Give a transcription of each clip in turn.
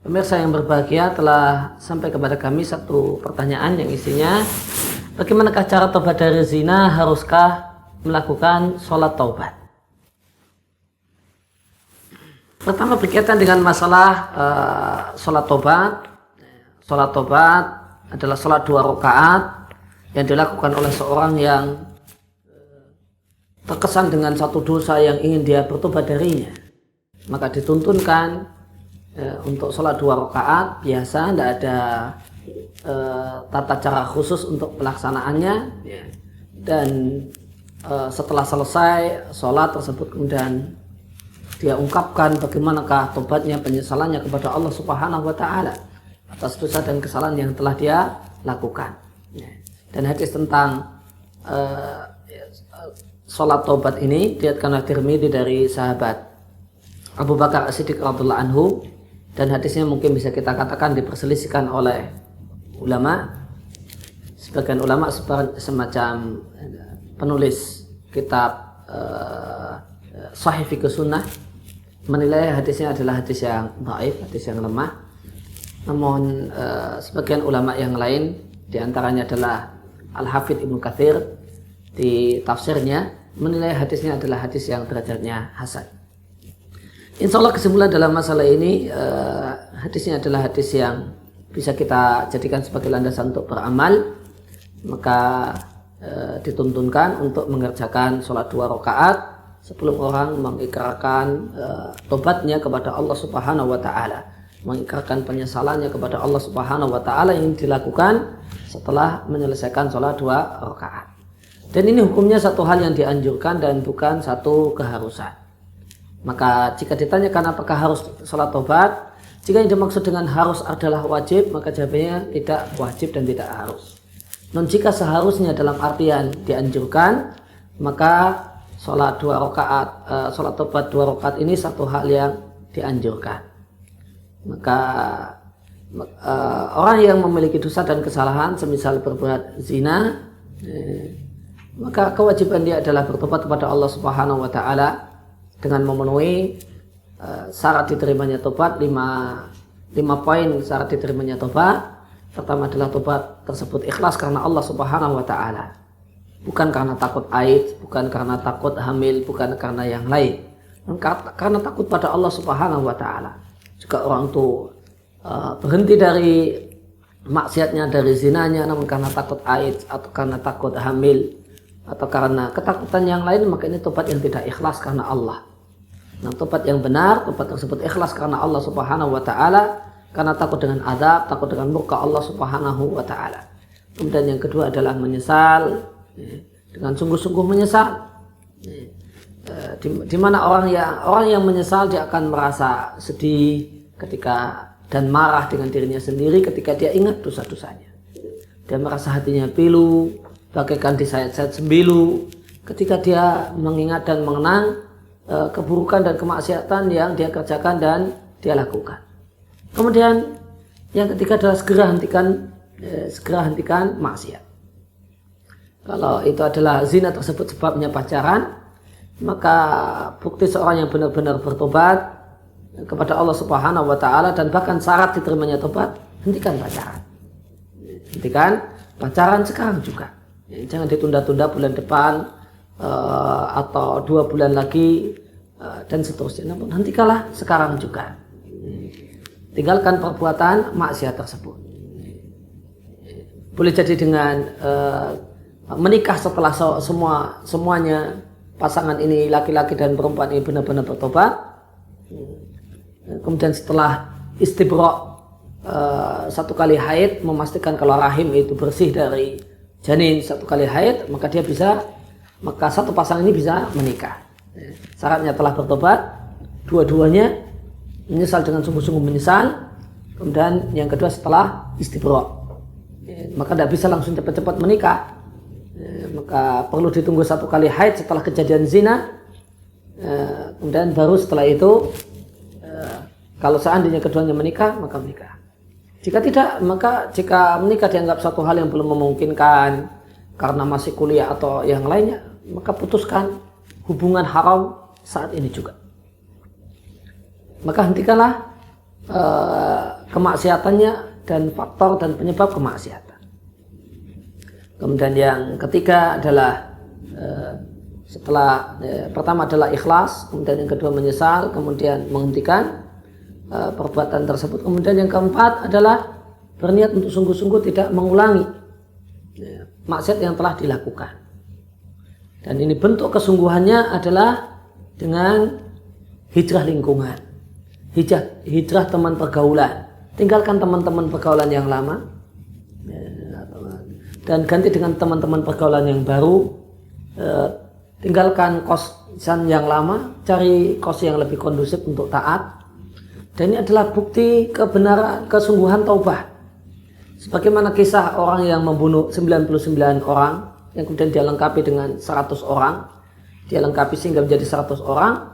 Pemirsa yang berbahagia, telah sampai kepada kami satu pertanyaan yang isinya, bagaimanakah cara taubat dari zina? Haruskah melakukan sholat taubat? Pertama, berkaitan dengan masalah sholat taubat. Sholat taubat adalah sholat 2 rakaat yang dilakukan oleh seorang yang terkesan dengan satu dosa yang ingin dia bertobat darinya. Maka dituntunkan untuk sholat 2 rakaat biasa, tidak ada tata cara khusus untuk pelaksanaannya. Dan setelah selesai sholat tersebut, kemudian dia ungkapkan bagaimanakah tobatnya, penyesalannya kepada Allah Subhanahu wa Ta'ala atas dosa dan kesalahan yang telah dia lakukan. Dan hadis tentang sholat taubat ini diriwayatkan oleh Tirmidzi dari sahabat Abu Bakar As-Siddiq radhiyallahu anhu, dan hadisnya mungkin bisa kita katakan diperselisihkan oleh ulama. Sebagian ulama semacam penulis kitab Sahih Fiqh Sunnah menilai hadisnya adalah hadis yang dhaif, hadis yang lemah. Namun sebagian ulama yang lain, diantaranya adalah Al-Hafidz Ibnu Katsir di tafsirnya, menilai hadisnya adalah hadis yang derajatnya hasan. Insya Allah kesimpulan dalam masalah ini, hadisnya adalah hadis yang bisa kita jadikan sebagai landasan untuk beramal. Maka dituntunkan untuk mengerjakan sholat 2 rakaat sebelum orang mengikrarkan tobatnya kepada Allah Subhanahu wa Ta'ala, mengikrarkan penyesalannya kepada Allah Subhanahu wa Ta'ala yang dilakukan setelah menyelesaikan sholat 2 rakaat. Dan ini hukumnya satu hal yang dianjurkan dan bukan satu keharusan. Maka jika ditanyakan apakah harus sholat taubat, jika yang dimaksud dengan harus adalah wajib, maka jawabannya tidak wajib dan tidak harus. Non jika seharusnya dalam artian dianjurkan, maka sholat 2 rakaat, sholat taubat 2 rakaat ini satu hal yang dianjurkan. Maka orang yang memiliki dosa dan kesalahan, semisal berbuat zina, maka kewajiban dia adalah bertobat kepada Allah Subhanahu wa Ta'ala dengan memenuhi syarat diterimanya tobat. 5 poin syarat diterimanya tobat. Pertama adalah tobat tersebut ikhlas karena Allah Subhanahu wa Ta'ala, bukan karena takut aid, bukan karena takut hamil, bukan karena yang lain, karena takut pada Allah Subhanahu wa Ta'ala. Juga orang itu berhenti dari maksiatnya, dari zinanya, namun karena takut aid atau karena takut hamil atau karena ketakutan yang lain, maka ini tobat yang tidak ikhlas karena Allah. Nah, tobat yang benar, tobat tersebut ikhlas karena Allah Subhanahu wa Ta'ala, karena takut dengan azab, takut dengan murka Allah Subhanahu wa Ta'ala. Kemudian yang kedua adalah menyesal, dengan sungguh-sungguh menyesal. Di mana orang yang menyesal, dia akan merasa sedih ketika dan marah dengan dirinya sendiri ketika dia ingat dosa-dosanya. Dia merasa hatinya pilu, bagaikan disayat-sayat sembilu ketika dia mengingat dan mengenang keburukan dan kemaksiatan yang dia kerjakan dan dia lakukan. Kemudian yang ketiga adalah segera hentikan maksiat. Kalau itu adalah zina tersebut sebabnya pacaran, maka bukti seorang yang benar-benar bertobat kepada Allah Subhanahu wa Ta'ala dan bahkan syarat diterimanya tobat, hentikan pacaran. Hentikan pacaran sekarang juga. Jangan ditunda-tunda bulan depan atau 2 bulan lagi dan seterusnya. Namun hentikanlah sekarang juga. Tinggalkan perbuatan maksiat tersebut. Boleh jadi dengan menikah setelah semuanya pasangan ini, laki-laki dan perempuan ini benar-benar bertobat. Kemudian setelah istibra' 1 kali haid, memastikan kalau rahim itu bersih dari janin 1 kali haid, maka satu pasangan ini bisa menikah. Syaratnya telah bertobat, dua-duanya menyesal dengan sungguh-sungguh menyesal. Kemudian yang kedua setelah istibra', maka tidak bisa langsung cepat-cepat menikah. Maka perlu ditunggu 1 kali haid setelah kejadian zina. Kemudian baru setelah itu, kalau seandainya keduanya menikah, maka menikah. Jika tidak, maka jika menikah dianggap suatu hal yang belum memungkinkan karena masih kuliah atau yang lainnya, maka putuskan hubungan haram saat ini juga. Maka hentikanlah kemaksiatannya dan faktor dan penyebab kemaksiatan. Kemudian yang ketiga adalah pertama adalah ikhlas, kemudian yang kedua menyesal, kemudian menghentikan perbuatan tersebut. Kemudian yang keempat adalah berniat untuk sungguh-sungguh tidak mengulangi maksiat yang telah dilakukan. Dan ini bentuk kesungguhannya adalah dengan hijrah lingkungan, hijrah teman pergaulan. Tinggalkan teman-teman pergaulan yang lama dan ganti dengan teman-teman pergaulan yang baru. Tinggalkan kosan yang lama, cari kos yang lebih kondusif untuk taat. Dan ini adalah bukti kebenaran, kesungguhan taubat. Sebagaimana kisah orang yang membunuh 99 orang yang kemudian dia lengkapi dengan 100 orang, dia lengkapi sehingga menjadi 100 orang,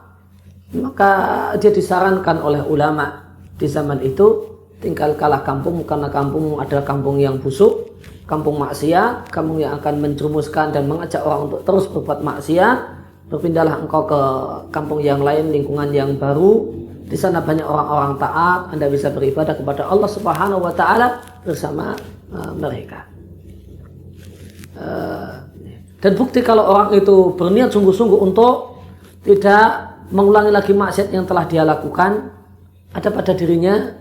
maka dia disarankan oleh ulama di zaman itu, tinggalkanlah kampung karena kampung adalah kampung yang busuk, kampung maksiat, kampung yang akan menjerumuskan dan mengajak orang untuk terus berbuat maksiat. Berpindahlah engkau ke kampung yang lain, lingkungan yang baru. Di sana banyak orang-orang taat, Anda bisa beribadah kepada Allah Subhanahu wa taala bersama mereka. Dan bukti kalau orang itu berniat sungguh-sungguh untuk tidak mengulangi lagi maksiat yang telah dia lakukan, ada pada dirinya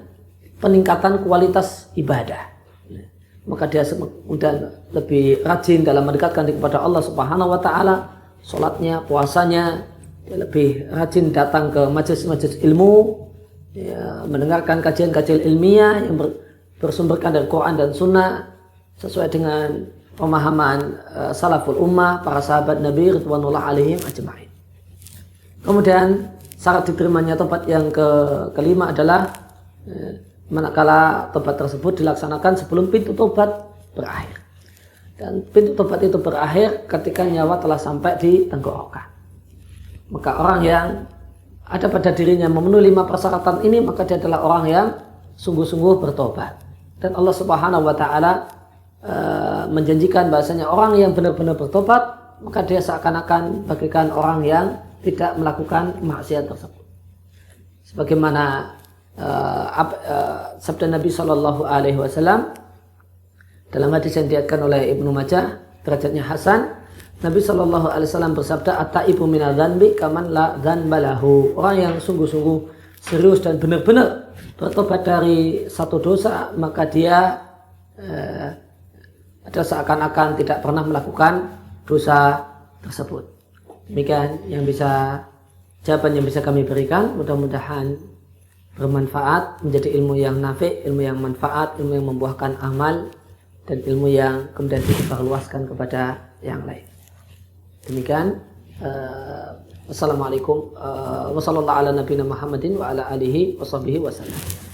peningkatan kualitas ibadah. Maka dia sudah lebih rajin dalam mendekatkan diri kepada Allah Subhanahu wa taala, salatnya, puasanya, dia lebih rajin datang ke majelis-majelis ilmu, ya, mendengarkan kajian-kajian ilmiah yang bersumberkan dari Quran dan Sunnah sesuai dengan pemahaman salaful ummah, para sahabat Nabi ridwanullah alaihim ajma'in. Kemudian syarat diterimanya tobat yang kelima adalah manakala tobat tersebut dilaksanakan sebelum pintu tobat berakhir. Dan pintu tobat itu berakhir ketika nyawa telah sampai di tenggorokan. Maka orang yang ada pada dirinya memenuhi 5 persyaratan ini, maka dia adalah orang yang sungguh-sungguh bertobat. Dan Allah Subhanahu wa taala menjanjikan bahasanya orang yang benar-benar bertobat, maka dia seakan-akan bagaikan orang yang tidak melakukan maksiat tersebut. Sebagaimana sabda Nabi Shallallahu Alaihi Wasallam dalam hadis yang diriwayatkan oleh Ibnu Majah, derajatnya hasan, Nabi Shallallahu Alaihi Wasallam bersabda, "At-taibu minadz-dzanbi kaman la dzanba lahu." Orang yang sungguh-sungguh serius dan benar-benar bertobat dari satu dosa, maka dia ada seakan-akan tidak pernah melakukan dosa tersebut. Demikian jawaban yang bisa kami berikan. Mudah-mudahan bermanfaat, menjadi ilmu yang nafi', ilmu yang manfaat, ilmu yang membuahkan amal, dan ilmu yang kemudian disebarluaskan kepada yang lain. Demikian. Wassalamualaikum warahmatullahi wabarakatuh.